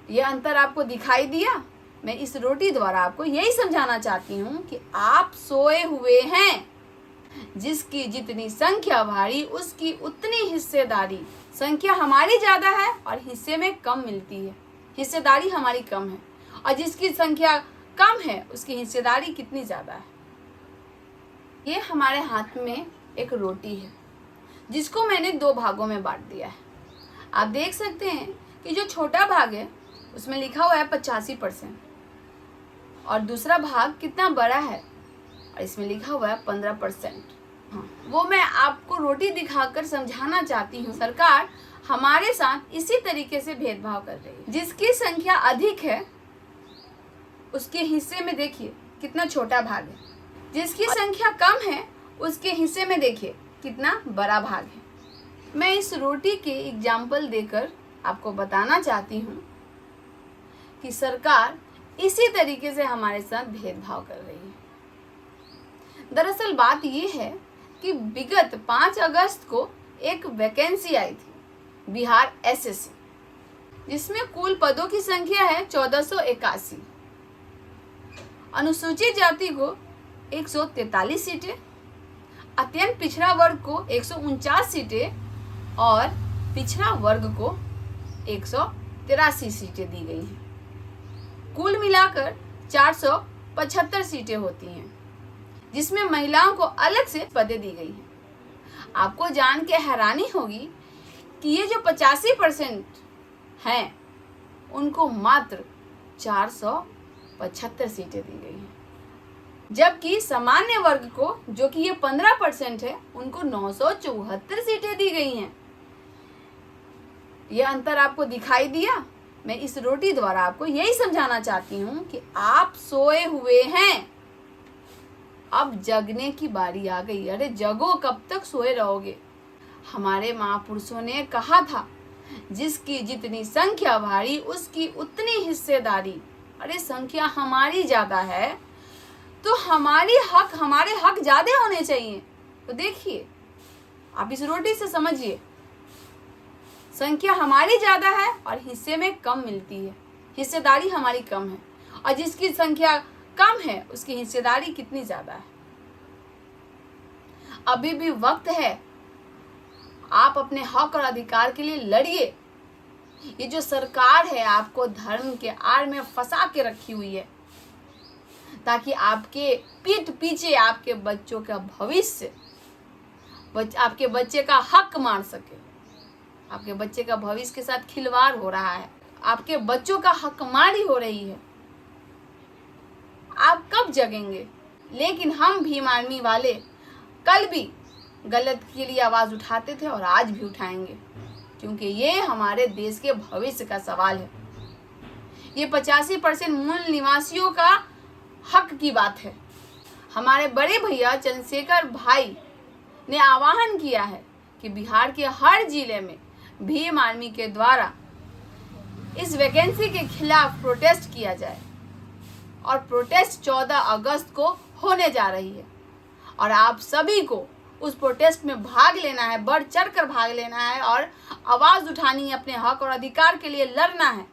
ये अंतर आपको दिखाई दिया? मैं इस रोटी द्वारा आपको यही समझाना चाहती हूँ कि आप सोए हुए हैं। जिसकी जितनी संख्या भारी उसकी उतनी हिस्सेदारी। संख्या हमारी ज्यादा है और हिस्से में कम मिलती है, हिस्सेदारी हमारी कम है। और जिसकी संख्या कम है उसकी हिस्सेदारी कितनी ज्यादा है। ये हमारे हाथ में एक रोटी है जिसको मैंने 2 भागों में बांट दिया है। आप देख सकते हैं कि जो छोटा भाग है उसमें लिखा हुआ है 85% और दूसरा भाग कितना बड़ा है और इसमें लिखा हुआ है 15%। हाँ, वो मैं आपको रोटी दिखाकर समझाना चाहती हूँ। सरकार हमारे साथ इसी तरीके से भेदभाव कर रही है। जिसकी संख्या अधिक है उसके हिस्से में देखिए कितना छोटा भाग है, जिसकी संख्या कम है उसके हिस्से में देखिए कितना बड़ा भाग है। मैं इस रोटी के एग्जाम्पल देकर आपको बताना चाहती हूँ कि सरकार इसी तरीके से हमारे साथ भेदभाव कर रही है। दरअसल बात ये है कि विगत 5 अगस्त को एक वैकेंसी आई थी बिहार एसएससी, जिसमें कुल पदों की संख्या है 1481। अनुसूचित जाति को 143 सीटें, अत्यंत पिछड़ा वर्ग को 149 सीटें और पिछड़ा वर्ग को 183 सीटें दी गई हैं। कुल मिलाकर 475 सीटें होती हैं, जिसमें महिलाओं को अलग से पदें दी गई हैं। आपको जान के हैरानी होगी कि ये जो 85% हैं उनको मात्र 475 सीटें दी गई हैं, जबकि सामान्य वर्ग को जो कि ये 15% है उनको 974 सीटें दी गई हैं। ये अंतर आपको दिखाई दिया? मैं इस रोटी द्वारा आपको यही समझाना चाहती हूँ कि आप सोए हुए हैं, अब जगने की बारी आ गई। अरे जगो, कब तक सोए रहोगे? हमारे महापुरुषों ने कहा था जिसकी जितनी संख्या भारी उसकी उतनी हिस्सेदारी। अरे संख्या हमारी ज्यादा है तो हमारे हक ज्यादा होने चाहिए। तो देखिए, आप इस रोटी से समझिए, संख्या हमारी ज्यादा है और हिस्से में कम मिलती है, हिस्सेदारी हमारी कम है। और जिसकी संख्या कम है उसकी हिस्सेदारी कितनी ज्यादा है। अभी भी वक्त है, आप अपने हक और अधिकार के लिए लड़िए। ये जो सरकार है आपको धर्म के आड़ में फंसा के रखी हुई है ताकि आपके पीठ पीछे आपके बच्चों का भविष्य, आपके बच्चे का हक मार सके। आपके बच्चे का भविष्य के साथ खिलवाड़ हो रहा है, आपके बच्चों का हकमारी हो रही है। आप कब जगेंगे? लेकिन हम भीम आर्मी वाले कल भी गलत के लिए आवाज उठाते थे और आज भी उठाएंगे, क्योंकि ये हमारे देश के भविष्य का सवाल है। ये 85% मूल निवासियों का हक की बात है। हमारे बड़े भैया चंद्रशेखर भाई ने आह्वान किया है कि बिहार के हर जिले में भीम आर्मी के द्वारा इस वैकेंसी के खिलाफ प्रोटेस्ट किया जाए। और प्रोटेस्ट 14 अगस्त को होने जा रही है और आप सभी को उस प्रोटेस्ट में भाग लेना है, बढ़ चढ़ कर भाग लेना है और आवाज उठानी है, अपने हक और अधिकार के लिए लड़ना है।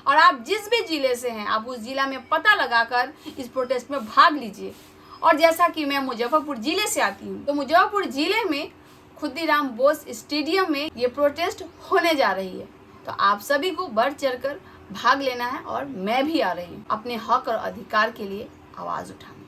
और आप जिस भी जिले से हैं आप उस जिला में पता लगाकर इस प्रोटेस्ट में भाग लीजिए। और जैसा कि मैं मुजफ्फरपुर जिले से आती हूँ, तो मुजफ्फरपुर जिले में खुदीराम बोस स्टेडियम में ये प्रोटेस्ट होने जा रही है। तो आप सभी को बढ़ चढ़कर भाग लेना है और मैं भी आ रही हूँ अपने हक और अधिकार के लिए आवाज उठाने।